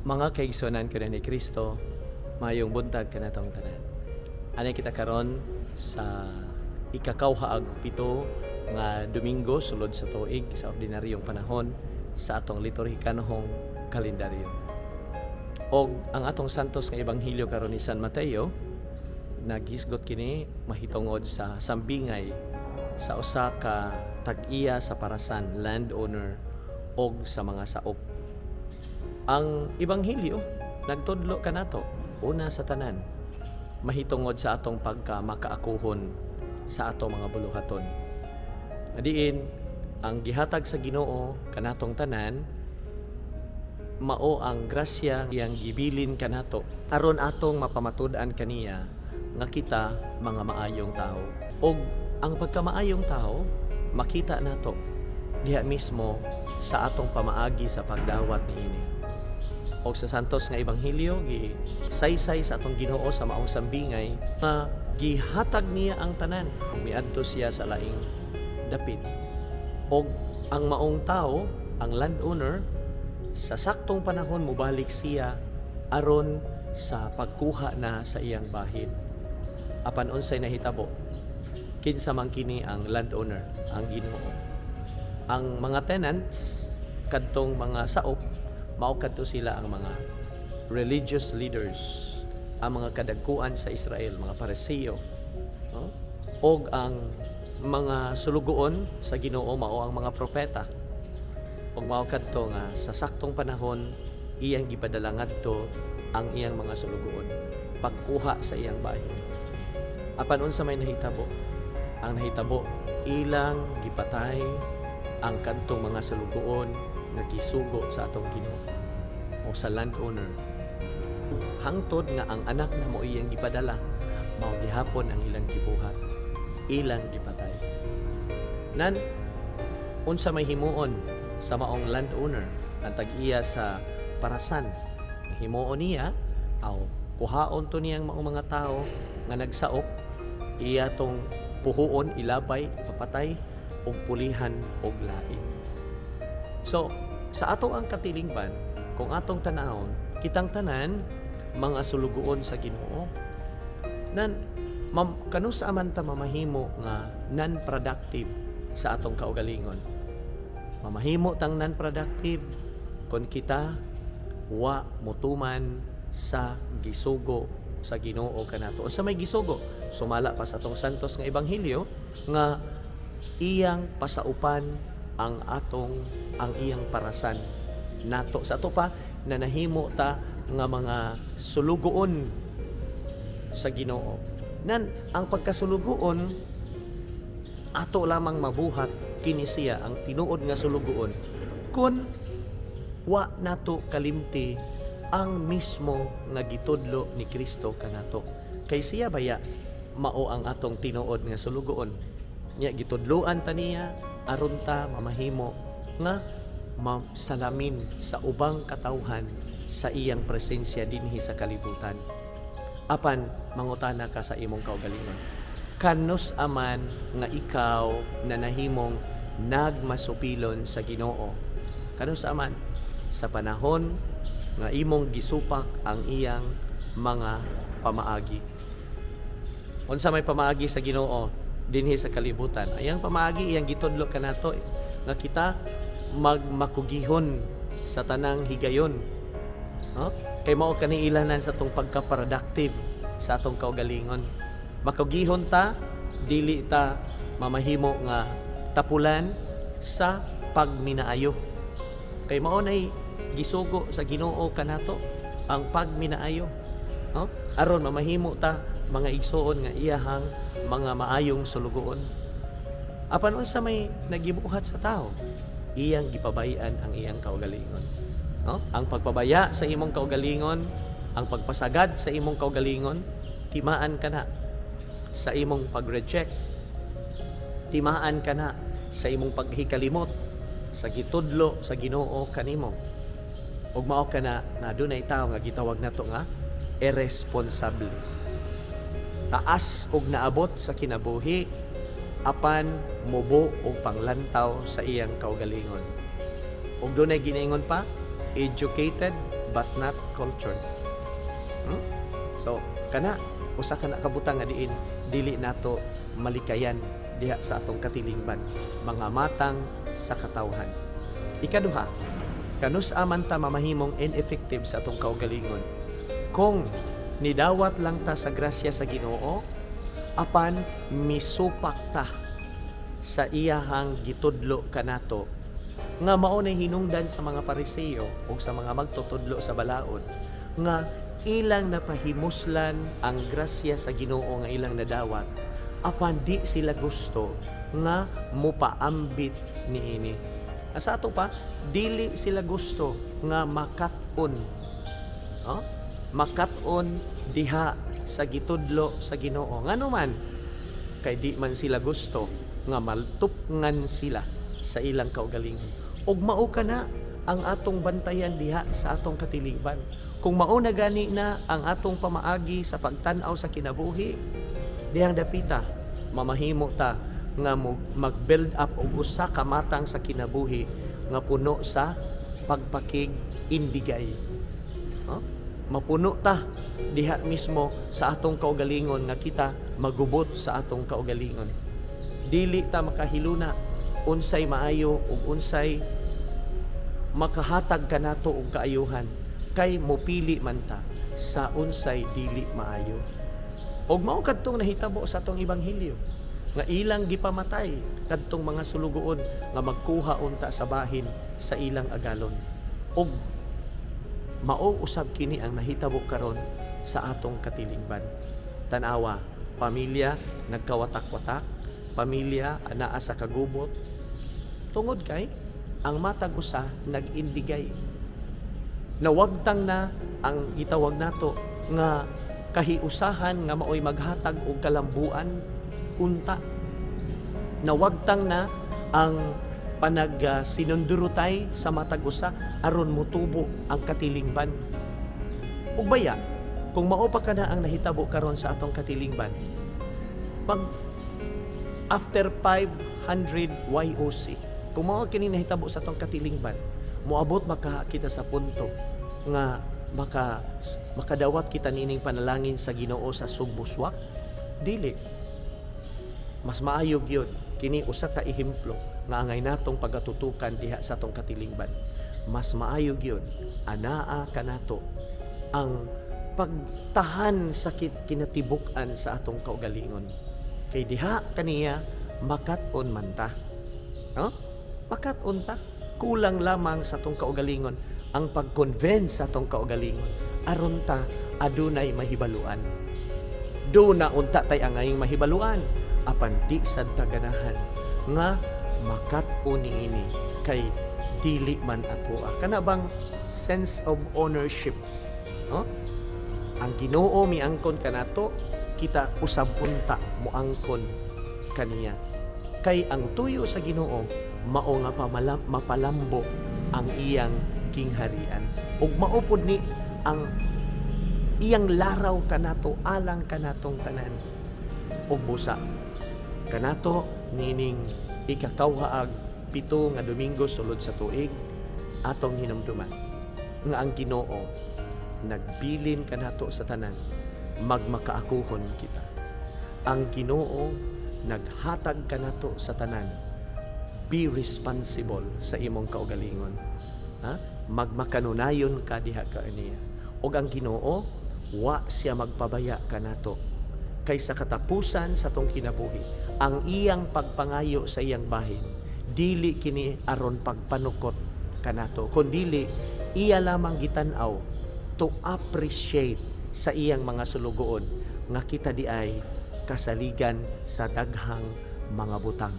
Mga kaigsunan ko ni Kristo, mayong buntag ka na taong tanan. Anay kita karon sa ikakawhaag pito nga Domingo sulod sa tuig sa ordinaryong panahon sa atong liturhikanhong kalendaryo. Og ang atong santos nga ebanghelyo karon ni San Mateo nagisgot kini mahitungod sa sambingay sa usa ka tag-iya sa parasan, landowner og sa mga saop. Ang ebanghelyo nagtudlo kanato una sa tanan mahitungod sa atong pagkamakaakuhon sa atong mga buluhaton. Adiin ang gihatag sa Ginoo kanatong tanan mao ang grasya iyang gibilin kanato aron atong mapamatud-an kaniya nga kita mga maayong tao. Og ang pagkamaayong tao makita nato diha mismo sa atong pamaagi sa pagdawat niini. Og sa santos nga ebanghelyo gisaysay sa atong Ginoo sa maong sambingay nga gihatag niya ang tanan miadto siya sa laing dapit. Og ang maong tao, ang landowner, sa saktong panahon mubalik siya aron sa pagkuha na sa iyang bahin. Apan unsay nahitabo, kinsa man kini ang landowner, ang Ginoo. Ang mga tenants kadtong mga saop mao kadto sila ang mga religious leaders, ang mga kadagkuan sa Israel, mga Pariseo, no? Og ang mga sulugoon sa Ginoo mao ang mga propeta. Og mao kadto nga sa saktong panahon iyang gipadala ngadto ang iyang mga sulugoon pagkuha sa iyang bahin. Apan unsa may nahitabo? Ang nahitabo ilang gipatay ang kadtong mga sulugoon nga gisugo sa atong Ginoo o sa landowner. Hangtod nga ang anak na mo iyang gipadala mao gihapon ang ilang gibuhat, ilang gipatay. Nan unsa may himuon sa maong landowner ang tag-iya sa parasan, himuon niya aw kuhaon to niyang maong mga tao nga nagsaop, iya tong puhuon, ilabay, papatay og pulihan og lain. So sa ato ang katilingban, kung atong tanawon, kitang tanan mga sulugoon sa Ginoo nan kanusa man ta mamahimo nga non-productive sa atong kaugalingon. Mamahimo tang non-productive kung kita wa mutuman sa gisugo sa Ginoo kanato. O sa may gisugo, sumala pa sa atong santos nga ebanghelyo nga iyang pasaupan ang iyang parasan nato. Sa ato pa na nahimo ta nga mga sulugoon sa Ginoo. Nan ang pagkasulugoon ato lamang mabuhat kini siya ang tinuod nga sulugoon kun wa nato kalimti ang mismo nga gitudlo ni Kristo kanato. Kay siya baya mao ang atong tinuod nga sulugoon. Nya gitudloan ta niya aron ta mamahimo nga masalamin sa ubang katawhan sa iyang presensya dinhi sa kalibutan. Apan mangutana ka sa imong kaugalingon, kanus aman nga ikaw na nahimong nagmasupilon sa Ginoo? Kanus aman sa panahon nga imong gisupak ang iyang mga pamaagi? Unsa may pamaagi sa Ginoo dinhi sa kalibutan? Ayang pamaagi iyang gitudlo kanato nga kita magmakugihon sa tanang higayon, no? Kay mao kani ilanan sa tong pagka-productive sa atong kaugalingon. Makugihon ta dili ta mamahimo nga tapulan sa pagminaayo. Kay mao nay gisugo sa Ginoo kanato ang pagminaayo, no? Aron mamahimo ta mga igsoon nga iyahang mga maayong sulugoon. Apan unsa may nagibuhat sa tao, iyang gipabay-an ang iyang kaugalingon, no? Ang pagpabaya sa imong kaugalingon, ang pagpasagad sa imong kaugalingon, timaan ka na sa imong pag-reject, timaan ka na sa imong paghikalimot sa gitudlo sa Ginoo kanimo. Ug mao ka na dunay tawo nga gitawag nato nga irresponsible. Taas og naabot sa kinabuhi apan mubo og panglantaw sa iyang kaugalingon. Ug dunay ginaingon pa, educated but not cultured. So kana usa ka na kabutang nga diin dili nato malikayan diha sa atong katilingban, mga matang sa katawhan. Ikaduha, kanus-a man ta mamahimong ineffective sa atong kaugalingon kung nidawat lang ta sa grasya sa Ginoo apan misupak ta sa iyahang gitudlo kanato nga mao nay hinungdan sa mga Pariseo o sa mga magtutudlo sa balaod nga ilang napahimuslan ang grasya sa Ginoo nga ilang nadawat apan di sila gusto nga mupaambit niini. Asa ato pa dili sila gusto nga makat-on. Makat-on diha sa gitudlo sa Ginoo. Ngano man kay di man sila gusto nga maltupngan sila sa ilang kaugalingon. Og mao kana ang atong bantayan diha sa atong katilingban. Kung mao na gani na ang atong pamaagi sa pagtan-aw sa kinabuhi, dihang dapita mamahimo ta nga mag-build up og usa ka matang sa kinabuhi nga puno sa pagpakig indigay. Mapuno ta diha mismo sa atong kaugalingon nga kita magubot sa atong kaugalingon. Dili ta makahiluna unsay maayo ug unsay makahatag kanato og kaayuhan kay mopili man ta sa unsay dili maayo. Og mao kadtong nahitabo sa atong ebanghelyo nga ilang gipamatay kadtong mga sulugoon nga magkuha unta sa bahin sa ilang agalon. Og mao usab kini ang nahitabo karon sa atong katilingban. Tan-awa, pamilya nagkawatak-watak, pamilya anaa sa kagubot. Tungod kay ang matag usa nag-indigay. Nawagtang na ang gitawag nato nga kahiusahan nga maoy maghatag og kalambuan unta. Nawagtang na ang sinundurutay sa matag usa aron motubo ang katilingban. Ug baya kung mao pa kana ang nahitabo karon sa atong katilingban, pag after 500 YOC, kung mao kini nahitabo sa atong katilingban, moabot baka kita sa punto nga makadawat kita nining panalangin sa Ginoo sa sugbuswak? Dili. Mas maayog yun. Kini usa ka ehemplo nga angay natong pagatutukan diha sa atong katilingban. Mas maayog yun. Anaa kanato ang pagtahan sa kinatibuk-an sa atong kaugalingon. Kay diha kaniya makat-on man ta. Makat-on ta. Kulang lamang sa atong kaugalingon ang pag-convince sa atong kaugalingon aron ta adunay mahibaluan. Do na unta tay angayong mahibaluan apan di sad ta ganahan nga makat-on niini kay dili man atoa. Kana bang sense of ownership? Ang Ginoo miangkon kanato, kita usab unta moangkon kaniya. Kay ang tuyo sa Ginoo mao nga mapalambo ang iyang kingharian. Ug mao pod ni ang iyang laraw kanato alang kanatong tanan. Ug busa kanato nining ikakawhaag 7 nga Domingo sulod sa tuig atong hinumduman nga ang Ginoo nagbilin kanato sa tanan magmakaakuhon kita. Ang Ginoo naghatag kanato sa tanan. Be responsible sa imong kaugalingon. Magmakanunayon ka diha kaaniya. Og ang Ginoo wa siya magpabaya kanato. Kay sa katapusan sa tong kinabuhi, ang iyang pagpangayo sa iyang bahin dili kini aron pagpanukot kanato, kundili iya lamang gitan-aw to appreciate sa iyang mga sulugoon nga kita di ay kasaligan sa daghang mga butang.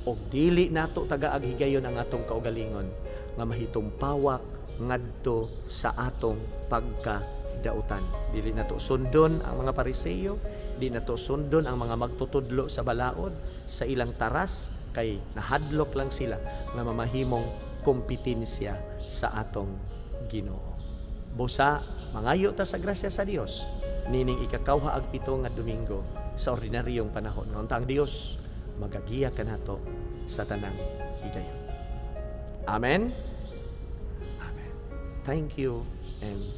Og dili nato tagaaghigayon ang atong kaugalingon nga mahitumpawak ngadto sa atong pagkadautan. Dili nato sundon ang mga Pariseo, di nato sundon ang mga magtutudlo sa balaod sa ilang taras kay nahadlok lang sila nga mamahimong kompetensya sa atong Ginoo. Busa mangayo ta sa grasya sa Dios nining ikakawhaag 7 nga Domingo sa ordinaryong panahon. Unta ang Dios magagiya kanato sa tanang higayon. Amen. Amen. thank you and